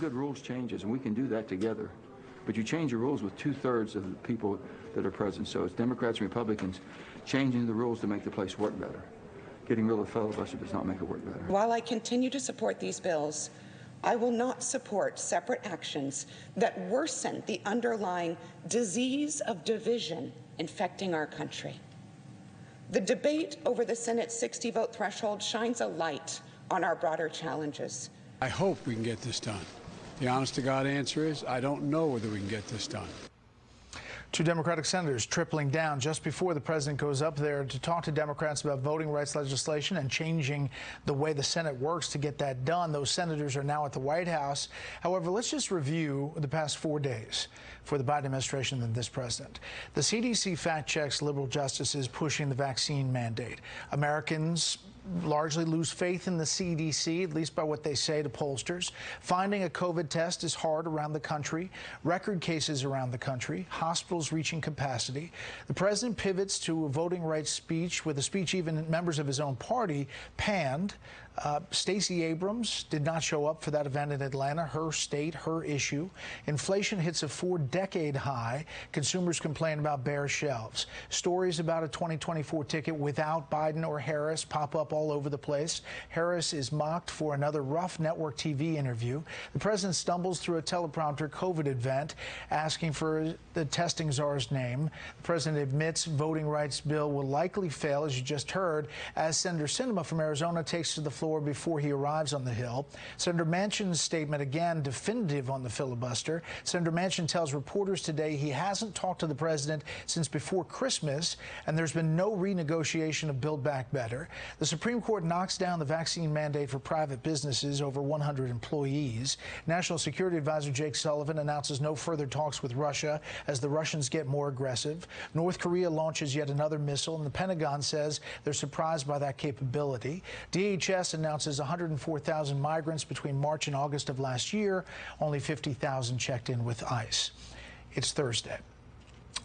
good rules changes, and we can do that together. But you change the rules with 2/3 of the people that are present. So it's Democrats and Republicans changing the rules to make the place work better. Getting rid of the filibuster does not make it work better. While I continue to support these bills, I will not support separate actions that worsen the underlying disease of division infecting our country. The debate over the Senate's 60-vote threshold shines a light on our broader challenges. I hope we can get this done. The honest-to-God answer is I don't know whether we can get this done. Two Democratic senators tripling down just before the president goes up there to talk to Democrats about voting rights legislation and changing the way the Senate works to get that done. Those senators are now at the White House. However, let's just review the past 4 days for the Biden administration and this president. The CDC fact checks liberal justices pushing the vaccine mandate. Americans largely lose faith in the CDC, at least by what they say to pollsters. Finding a COVID test is hard around the country. Record cases around the country. Hospitals reaching capacity. The president pivots to a voting rights speech, with a speech even members of his own party panned. Stacey Abrams did not show up for that event in Atlanta, her state, her issue. Inflation hits a 4-decade high. Consumers complain about bare shelves. Stories about a 2024 ticket without Biden or Harris pop up all over the place. Harris is mocked for another rough network TV interview. The president stumbles through a teleprompter COVID event, asking for the testing czar's name. The president admits voting rights bill will likely fail, as you just heard, as Senator Sinema from Arizona takes to the floor before he arrives on the Hill. Senator Manchin's statement, again, definitive on the filibuster. Senator Manchin tells reporters today he hasn't talked to the president since before Christmas, and there's been no renegotiation of Build Back Better. The Supreme Court knocks down the vaccine mandate for private businesses, over 100 employees. National Security Advisor Jake Sullivan announces no further talks with Russia as the Russians get more aggressive. North Korea launches yet another missile, and the Pentagon says they're surprised by that capability. DHS announces 104,000 migrants between March and August of last year. Only 50,000 checked in with ICE. It's Thursday.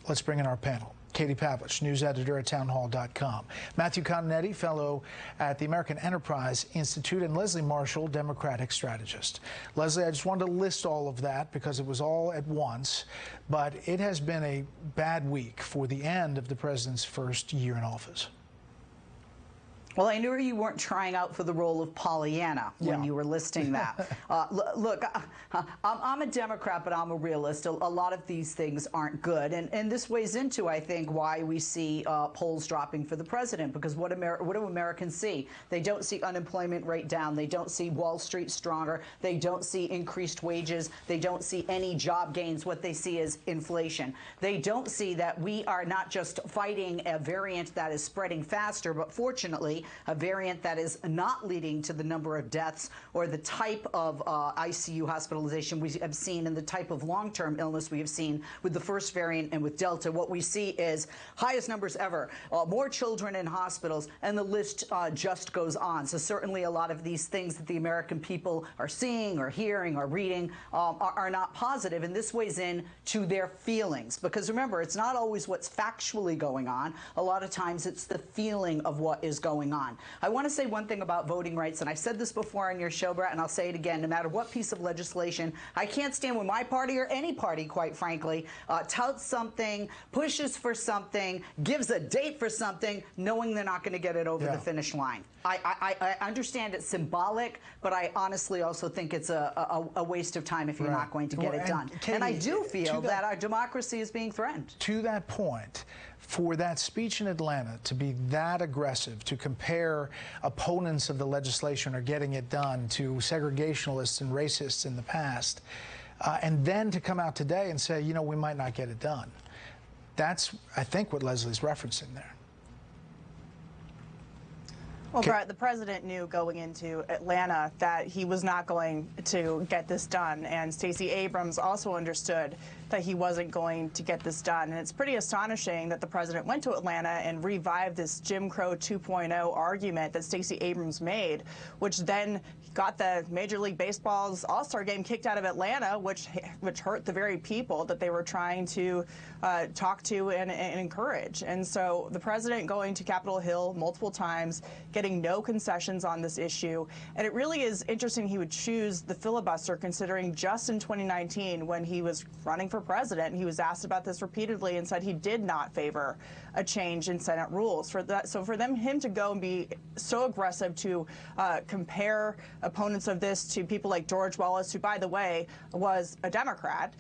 Let's bring in our panel. Katie Pavlich, news editor at townhall.com. Matthew Continetti, fellow at the American Enterprise Institute, and Leslie Marshall, Democratic strategist. Leslie, I just wanted to list all of that because it was all at once, but it has been a bad week for the end of the president's first year in office. Well, I knew you weren't trying out for the role of Pollyanna when you were listing that. Look, I'm a Democrat, but I'm a realist. A lot of these things aren't good. And this weighs into, I think, why we see polls dropping for the president. Because what do Americans see? They don't see unemployment rate down. They don't see Wall Street stronger. They don't see increased wages. They don't see any job gains. What they see is inflation. They don't see that we are not just fighting a variant that is spreading faster, but fortunately, a variant that is not leading to the number of deaths or the type of ICU hospitalization we have seen and the type of long-term illness we have seen with the first variant and with Delta. What we see is highest numbers ever, more children in hospitals, and the list just goes on. So certainly a lot of these things that the American people are seeing or hearing or reading are not positive, and this weighs in to their feelings. Because remember, it's not always what's factually going on. A lot of times it's the feeling of what is going on. I want to say one thing about voting rights, and I've said this before on your show, Brett, and I'll say it again. No matter what piece of legislation, I can't stand when my party or any party, quite frankly, touts something, pushes for something, gives a date for something, knowing they're not going to get it over the finish line. I understand it's symbolic, but I honestly also think it's a waste of time if you're not going to get it done. Katie, and I do feel that our democracy is being threatened. To that point, for that speech in Atlanta to be that aggressive, to compare opponents of the legislation or getting it done to segregationalists and racists in the past, and then to come out today and say, you know, we might not get it done. That's, I think, what Leslie's referencing there. Well, Brett, the president knew going into Atlanta that he was not going to get this done, and Stacey Abrams also understood that he wasn't going to get this done. And it's pretty astonishing that the president went to Atlanta and revived this Jim Crow 2.0 argument that Stacey Abrams made, which then got the Major League Baseball's All-Star game kicked out of Atlanta, which hurt the very people that they were trying to talk to and encourage. And so the president going to Capitol Hill multiple times, getting no concessions on this issue. And it really is interesting he would choose the filibuster, considering just in 2019, when he was running for president, he was asked about this repeatedly and said he did not favor a change in Senate rules. So for him to go and be so aggressive to compare opponents of this to people like George Wallace, who, by the way, was a Democrat,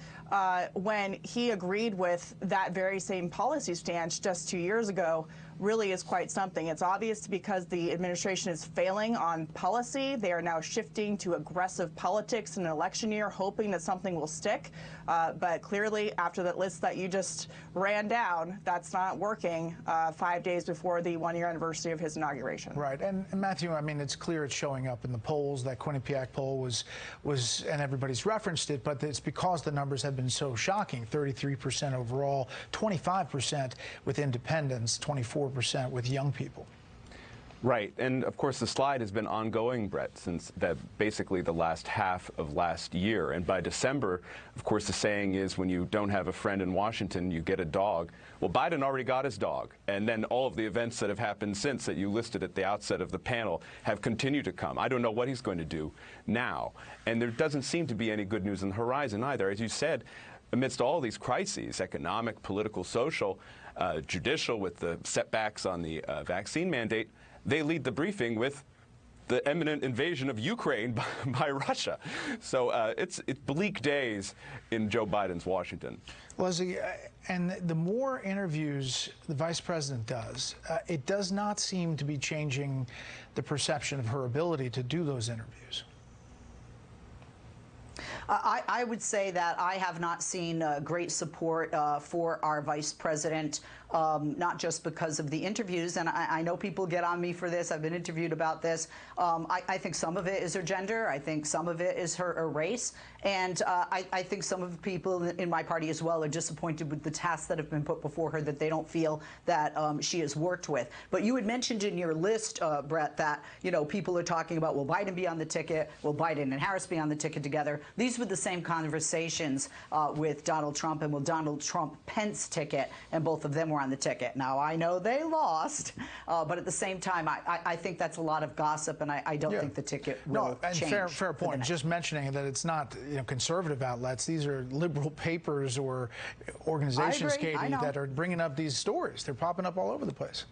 when he agreed with that very same policy stance just 2 years ago, really is quite something. It's obvious because the administration is failing on policy. They are now shifting to aggressive politics in an election year, hoping that something will stick. But clearly, after that list that you just ran down, that's not working 5 days before the one-year anniversary of his inauguration. Right. And Matthew, I mean, it's clear it's showing up in the polls. That Quinnipiac poll was, and everybody's referenced it, but it's because the numbers have been so shocking. 33% overall, 25% with independents, 24% with young people. Right, and of course the slide has been ongoing, Brett, since basically the last half of last year. And by December, of course, the saying is when you don't have a friend in Washington, you get a dog. Well, Biden already got his dog, and then all of the events that have happened since that you listed at the outset of the panel have continued to come. I don't know what he's going to do now, and there doesn't seem to be any good news on the horizon either. As you said, amidst all these crises, economic, political, social, judicial, with the setbacks on the vaccine mandate, they lead the briefing with the imminent invasion of Ukraine by Russia. So it's bleak days in Joe Biden's Washington. Leslie, and the more interviews the vice president does, it does not seem to be changing the perception of her ability to do those interviews. I would say that I have not seen great support for our vice president, not just because of the interviews, and I know people get on me for this. I've been interviewed about this. I think some of it is her gender. I think some of it is her race. And I think some of the people in my party as well are disappointed with the tasks that have been put before her that they don't feel that she has worked with. But you had mentioned in your list, Brett, that, you know, people are talking about, will Biden be on the ticket? Will Biden and Harris be on the ticket together? These were the same conversations with Donald Trump, and will Donald Trump Pence ticket, and both of them were on the ticket. Now, I know they lost, but at the same time, I think that's a lot of gossip, and I don't think the ticket will change. Fair point. Just mentioning that it's not, you know, conservative outlets. These are liberal papers or organizations, Katie, that are bringing up these stories. They're popping up all over the place.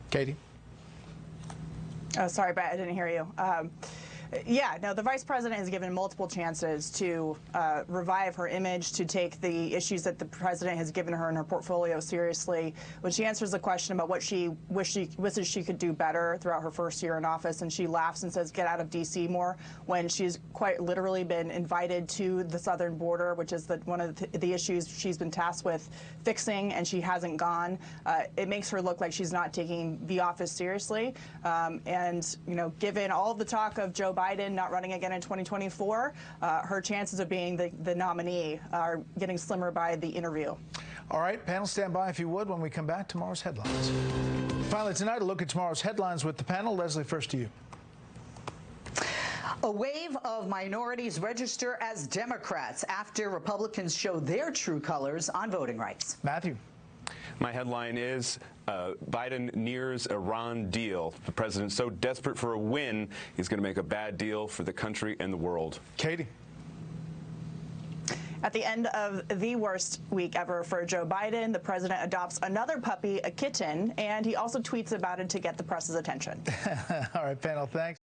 Katie? Oh, sorry, Brett, I didn't hear you. Yeah, no, the vice president has given multiple chances to revive her image, to take the issues that the president has given her in her portfolio seriously. When she answers the question about what she wishes she could do better throughout her first year in office, and she laughs and says, get out of D.C. more, when she's quite literally been invited to the southern border, which is one of the issues she's been tasked with fixing, and she hasn't gone. It makes her look like she's not taking the office seriously. And, you know, given all the talk of Joe Biden not running again in 2024, her chances of being the nominee are getting slimmer by the interview. All right, panel, stand by if you would when we come back. Tomorrow's headlines. Finally tonight, a look at tomorrow's headlines with the panel. Leslie, first to you. A wave of minorities register as Democrats after Republicans show their true colors on voting rights. Matthew. My headline is Biden nears Iran deal. The president's so desperate for a win, he's going to make a bad deal for the country and the world. Katie. At the end of the worst week ever for Joe Biden, the president adopts another puppy, a kitten, and he also tweets about it to get the press's attention. All right, panel, thanks.